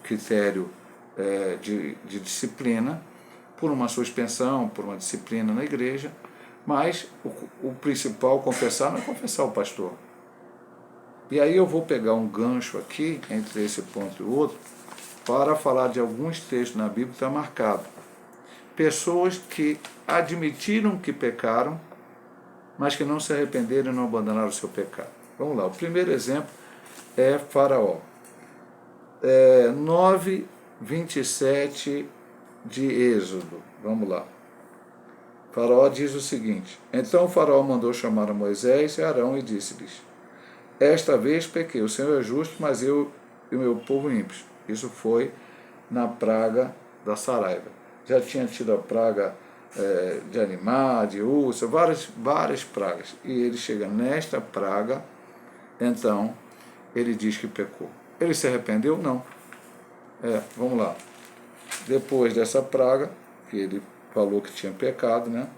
critério de disciplina, por uma suspensão, por uma disciplina na igreja, mas o principal confessar não é confessar o pastor. E aí eu vou pegar um gancho aqui, entre esse ponto e o outro, para falar de alguns textos na Bíblia que está marcado. Pessoas que admitiram que pecaram, mas que não se arrependeram e não abandonaram o seu pecado. Vamos lá, o primeiro exemplo é Faraó. 9, 27 de Êxodo. Vamos lá. Faraó diz o seguinte: então o Faraó mandou chamar a Moisés e Arão e disse-lhes: esta vez pequei, o Senhor é justo, mas eu e o meu povo ímpios. Isso foi na praga da Saraiva. Já tinha tido a praga de animal, de urso, várias pragas. E ele chega nesta praga, então ele diz que pecou. Ele se arrependeu? Não. Vamos lá. Depois dessa praga, que ele falou que tinha pecado, né?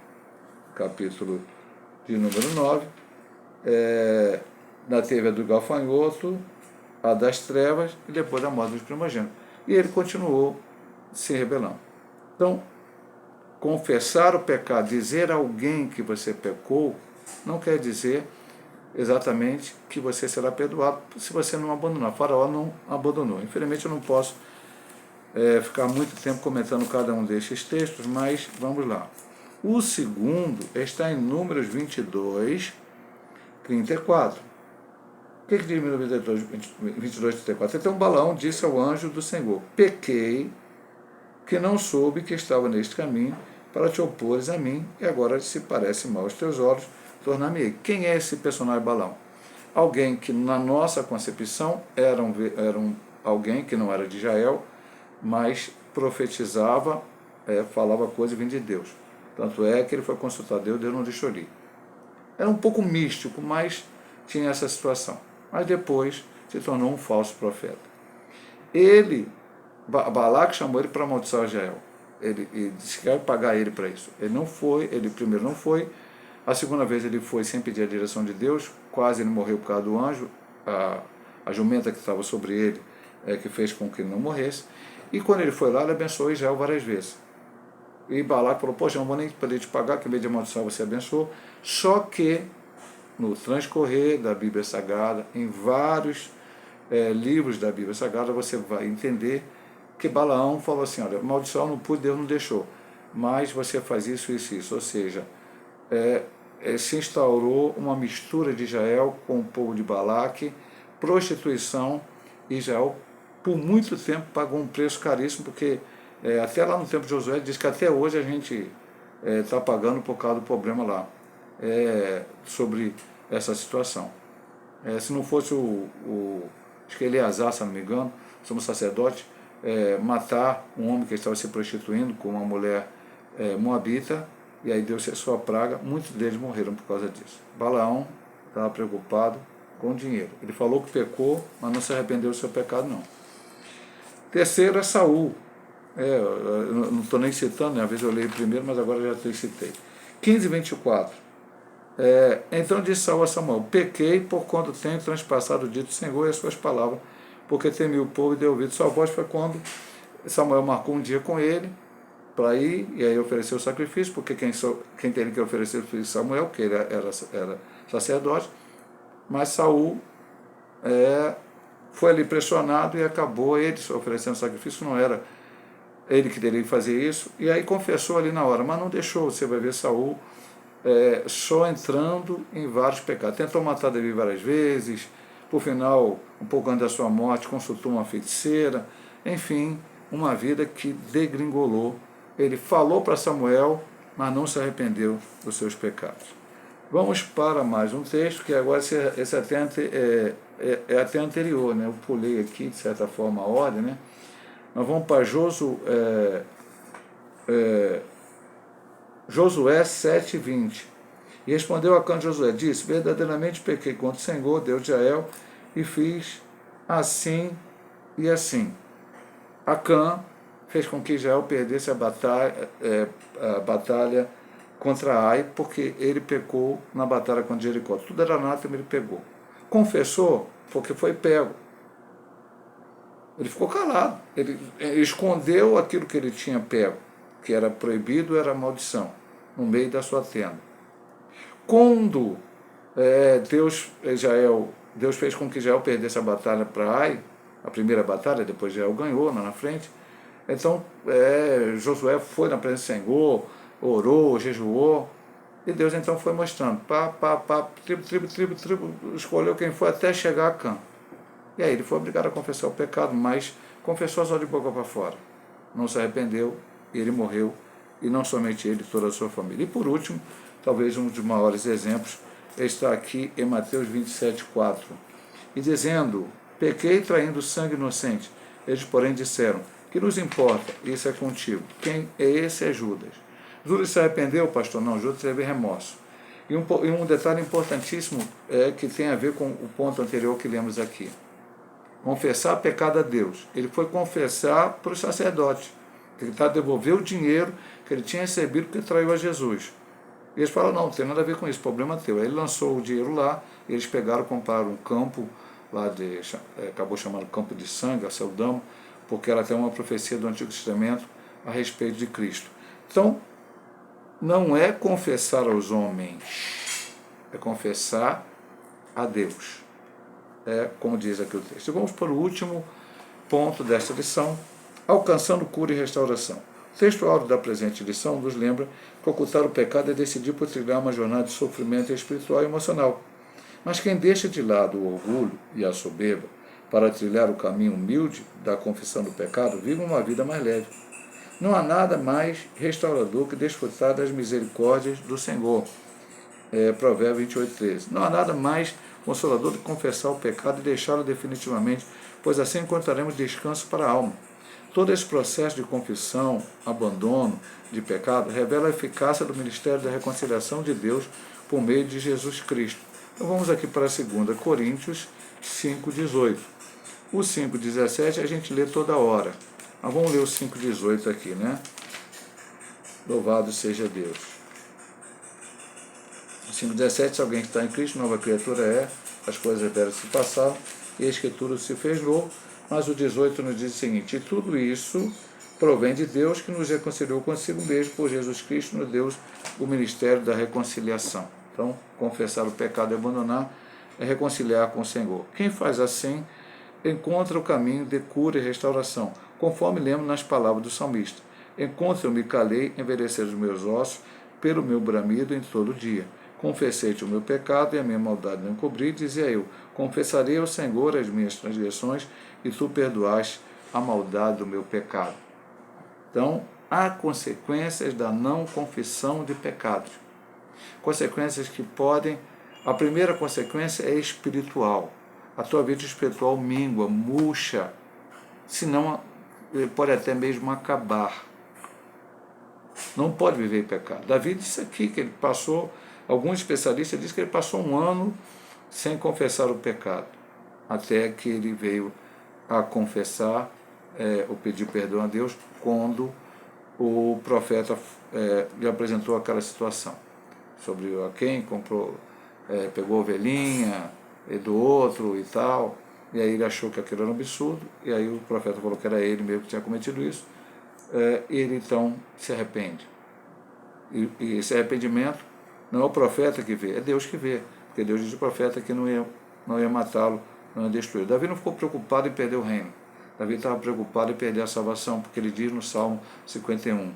Capítulo de número 9, teve a do gafanhoto, a das trevas e depois a morte dos primogênitos. E ele continuou se rebelando. Então, confessar o pecado, dizer a alguém que você pecou, não quer dizer exatamente que você será perdoado se você não abandonar. Faraó não abandonou. Infelizmente eu não posso ficar muito tempo comentando cada um destes textos, mas vamos lá. O segundo está em Números 22, 34. O que diz Números 22, 34? Então Balaão disse ao anjo do Senhor: pequei, que não soube que estava neste caminho, para te opores a mim, e agora se parece mal aos teus olhos, tornar-me-ei. Quem é esse personagem Balaão? Alguém que na nossa concepção era alguém que não era de Israel, mas profetizava, falava coisa vindo de Deus. Tanto é que ele foi consultar Deus, Deus não deixou ir. Era um pouco místico, mas tinha essa situação. Mas depois se tornou um falso profeta. Balaque chamou ele para amaldiçoar Israel. Ele disse que ia pagar ele para isso. Ele primeiro não foi, a segunda vez ele foi sem pedir a direção de Deus, quase ele morreu por causa do anjo, a jumenta que estava sobre ele, que fez com que ele não morresse, e quando ele foi lá, ele abençoou Israel várias vezes. E Balaque falou: poxa, não vou nem poder te pagar, que em vez de amaldiçoar você abençoou. Só que no transcorrer da Bíblia Sagrada, em vários livros da Bíblia Sagrada, você vai entender que Balaão falou assim: olha, maldição não pude, Deus não deixou. mas você faz isso, isso, isso. Ou seja, se instaurou uma mistura de Israel com o povo de Balaque, prostituição. Israel, por muito tempo, pagou um preço caríssimo, porque até lá no tempo de Josué, diz que até hoje a gente está pagando por causa do problema lá, sobre essa situação. Se não fosse acho que Eleazar, se não me engano, sumo sacerdote, matar um homem que estava se prostituindo com uma mulher moabita, e aí Deus cessou a praga, muitos deles morreram por causa disso. Balaão estava preocupado com o dinheiro. Ele falou que pecou, mas não se arrependeu do seu pecado, não. Terceiro é Saul. Eu não estou nem citando, né? Às vezes eu leio primeiro, mas agora já citei. 15:24. Então disse Saul a Samuel: pequei por quando tenho transpassado o dito do Senhor e as suas palavras, porque temi o povo e dei ouvido sua voz. Foi quando Samuel marcou um dia com ele para ir, e aí ofereceu o sacrifício, porque quem teria que oferecer foi Samuel, que ele era sacerdote, mas Saul foi ali pressionado e acabou ele oferecendo sacrifício, não era ele que teria que fazer isso, e aí confessou ali na hora, mas não deixou. Você vai ver Saul só entrando em vários pecados. Tentou matar Davi várias vezes, por final, um pouco antes da sua morte, consultou uma feiticeira, enfim, uma vida que degringolou. Ele falou para Samuel, mas não se arrependeu dos seus pecados. Vamos para mais um texto, que agora esse é até anterior, né? Eu pulei aqui, de certa forma, a ordem, né? Nós vamos para Josué 7:20. E respondeu Acã de Josué, disse: verdadeiramente pequei contra o Senhor, Deus de Israel, e fiz assim e assim. Acã fez com que Israel perdesse a batalha contra Ai, porque ele pecou na batalha contra Jericó. Tudo era anátema, ele pegou. Confessou, porque foi pego. Ele ficou calado. Ele escondeu aquilo que ele tinha pego, que era proibido, era maldição, no meio da sua tenda. Quando Deus fez com que Israel perdesse a batalha para Ai, a primeira batalha, depois Israel ganhou lá na frente. Então Josué foi na presença do Senhor, orou, jejuou, e Deus então foi mostrando, tribo, escolheu quem foi até chegar a Acã. E aí ele foi obrigado a confessar o pecado, mas confessou só de boca para fora. Não se arrependeu, e ele morreu, e não somente ele, toda a sua família. E por último, talvez um dos maiores exemplos, está aqui em Mateus 27:4. E dizendo: pequei traindo sangue inocente. Eles, porém, disseram: que nos importa? Isso é contigo. Quem é esse? É Judas. Judas se arrependeu, pastor? Não, Judas teve remorso. E um detalhe importantíssimo que tem a ver com o ponto anterior que lemos aqui. Confessar pecado a Deus. Ele foi confessar para os sacerdotes, tentar devolver o dinheiro que ele tinha recebido porque traiu a Jesus. E eles falaram: não tem nada a ver com isso, problema teu. Aí ele lançou o dinheiro lá, e eles pegaram, compraram um campo, lá acabou chamando Campo de Sangue, a Celdama, porque ela tem uma profecia do Antigo Testamento a respeito de Cristo. Então, não é confessar aos homens, é confessar a Deus. Como diz aqui o texto. E vamos para o último ponto desta lição: alcançando cura e restauração. O texto áureo da presente lição nos lembra que ocultar o pecado é decidir por trilhar uma jornada de sofrimento espiritual e emocional. Mas quem deixa de lado o orgulho e a soberba para trilhar o caminho humilde da confissão do pecado, vive uma vida mais leve. Não há nada mais restaurador que desfrutar das misericórdias do Senhor. Provérbios 28:13. Não há nada mais consolador do que confessar o pecado e deixá-lo definitivamente, pois assim encontraremos descanso para a alma. Todo esse processo de confissão, abandono de pecado, revela a eficácia do ministério da reconciliação de Deus por meio de Jesus Cristo. Então vamos aqui para 2 Coríntios 5:18. O 5:17 a gente lê toda hora. Mas vamos ler o 5:18 aqui, né? Louvado seja Deus. 5:17, se alguém está em Cristo, nova criatura é, as coisas velhas se passaram, e a Escritura se fez novo. Mas o 18 nos diz o seguinte: e tudo isso provém de Deus, que nos reconciliou consigo mesmo por Jesus Cristo, nos deu o ministério da reconciliação. Então, confessar o pecado e abandonar é reconciliar com o Senhor. Quem faz assim encontra o caminho de cura e restauração, conforme lemos nas palavras do salmista. Enquanto eu me calei, envelheceram os meus ossos pelo meu bramido em todo dia. Confessei-te o meu pecado e a minha maldade não cobri, dizia eu. Confessarei ao Senhor as minhas transgressões e tu perdoaste a maldade do meu pecado. Então, há consequências da não confissão de pecados. Consequências que podem... A primeira consequência é espiritual. A tua vida espiritual mingua, murcha, senão pode até mesmo acabar. Não pode viver em pecado. Davi disse aqui que ele passou, alguns especialistas dizem que ele passou um ano sem confessar o pecado, até que ele veio a confessar, ou pedir perdão a Deus, quando o profeta lhe apresentou aquela situação, sobre a quem comprou, pegou ovelhinha do outro e tal, e aí ele achou que aquilo era um absurdo, e aí o profeta falou que era ele mesmo que tinha cometido isso, ele então se arrepende. E esse arrependimento não é o profeta que vê, é Deus que vê, porque Deus diz ao profeta que não ia matá-lo, não ia destruí-lo. Davi não ficou preocupado em perder o reino. Davi estava preocupado em perder a salvação, porque ele diz no Salmo 51,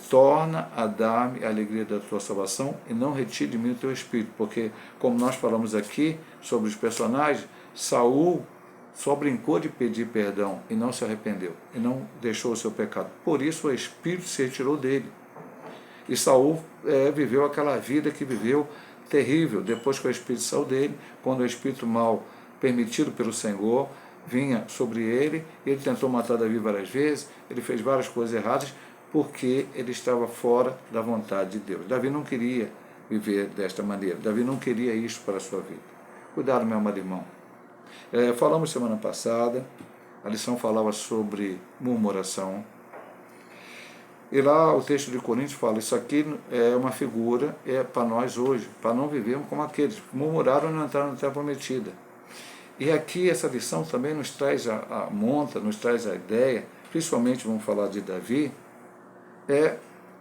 torna a dar-me a alegria da tua salvação e não retire de mim o teu espírito, porque, como nós falamos aqui sobre os personagens, Saul só brincou de pedir perdão e não se arrependeu, e não deixou o seu pecado. Por isso o espírito se retirou dele. E Saul viveu aquela vida que viveu terrível, depois que o espírito saiu dele, quando o espírito mal permitido pelo Senhor vinha sobre ele, ele tentou matar Davi várias vezes, ele fez várias coisas erradas, porque ele estava fora da vontade de Deus. Davi não queria viver desta maneira, Davi não queria isso para a sua vida. Cuidado, meu amado irmão. Falamos semana passada, a lição falava sobre murmuração, e lá o texto de Coríntios fala, isso aqui é uma figura, para nós hoje, para não vivermos como aqueles que murmuraram e não entraram na terra prometida. E aqui essa lição também nos traz nos traz a ideia, principalmente vamos falar de Davi,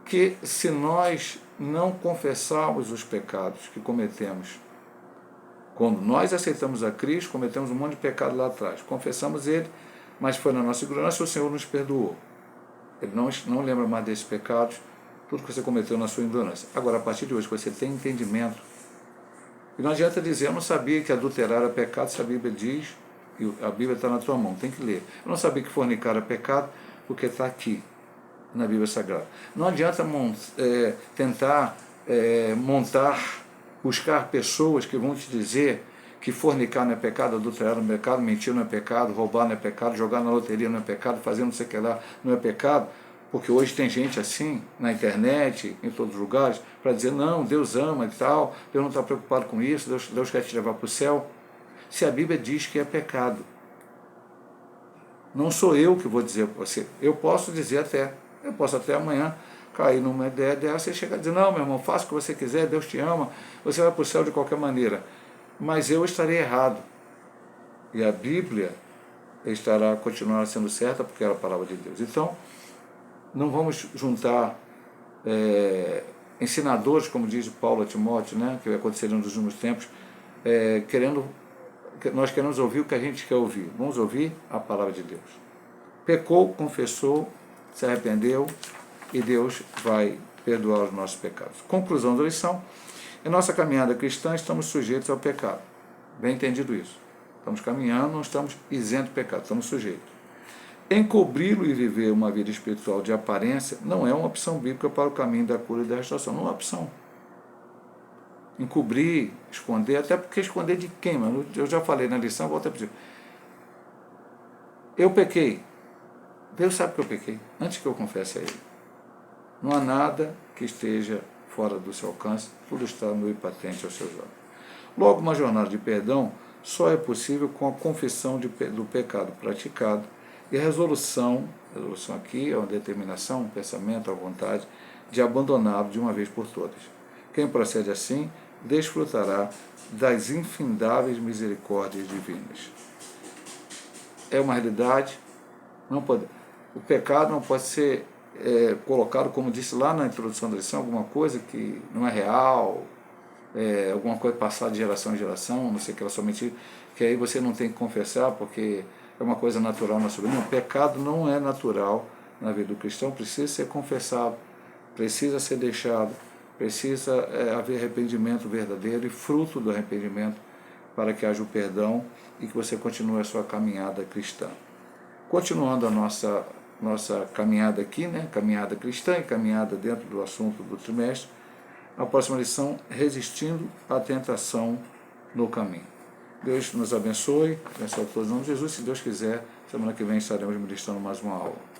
que se nós não confessarmos os pecados que cometemos, quando nós aceitamos a Cristo, cometemos um monte de pecado lá atrás, confessamos ele, mas foi na nossa ignorância, o Senhor nos perdoou. Ele não lembra mais desses pecados, tudo que você cometeu na sua ignorância. Agora, a partir de hoje, você tem entendimento. E não adianta dizer, eu não sabia que adulterar era pecado, se a Bíblia diz, e a Bíblia está na tua mão, tem que ler. Eu não sabia que fornicar era pecado, porque está aqui, na Bíblia Sagrada. Não adianta tentar buscar pessoas que vão te dizer que fornicar não é pecado, adulterar não é pecado, mentir não é pecado, roubar não é pecado, jogar na loteria não é pecado, fazer não sei o que lá não é pecado, porque hoje tem gente assim, na internet, em todos os lugares, para dizer, não, Deus ama e tal, Deus não está preocupado com isso, Deus quer te levar para o céu. Se a Bíblia diz que é pecado, não sou eu que vou dizer para você, eu posso até amanhã cair numa ideia dessa e chegar a dizer, não, meu irmão, faça o que você quiser, Deus te ama, você vai para o céu de qualquer maneira. Mas eu estarei errado. E a Bíblia continuará sendo certa, porque é a palavra de Deus. Então, não vamos juntar ensinadores, como diz Paulo a Timóteo, que vai acontecer nos últimos tempos, nós queremos ouvir o que a gente quer ouvir. Vamos ouvir a palavra de Deus. Pecou, confessou, se arrependeu, e Deus vai perdoar os nossos pecados. Conclusão da lição. Em nossa caminhada cristã, estamos sujeitos ao pecado. Bem entendido isso. Estamos caminhando, não estamos isentos de pecado, estamos sujeitos. Encobri-lo e viver uma vida espiritual de aparência não é uma opção bíblica para o caminho da cura e da restauração. Não é uma opção. Encobrir, esconder, até porque esconder de quem? Mano? Eu já falei na lição, vou até pedir. Eu pequei. Deus sabe que eu pequei, antes que eu confesse a Ele. Não há nada que esteja fora do seu alcance, tudo está no e patente aos seus olhos. Logo, uma jornada de perdão só é possível com a confissão do pecado praticado e a resolução aqui é uma determinação, um pensamento, a vontade de abandoná-lo de uma vez por todas. Quem procede assim, desfrutará das infindáveis misericórdias divinas. É uma realidade, o pecado não pode ser colocado, como disse lá na introdução da lição, alguma coisa que não é real, alguma coisa passada de geração em geração, não sei o que ela somente, que aí você não tem que confessar porque é uma coisa natural na sua vida. Não, pecado não é natural na vida do cristão precisa ser confessado, precisa ser deixado, precisa haver arrependimento verdadeiro e fruto do arrependimento para que haja o perdão e que você continue a sua caminhada cristã. Continuando a nossa caminhada aqui, né? Caminhada cristã e caminhada dentro do assunto do trimestre, a próxima lição, resistindo à tentação no caminho. Deus nos abençoe a todos em nome de Jesus. Se Deus quiser, semana que vem estaremos ministrando mais uma aula.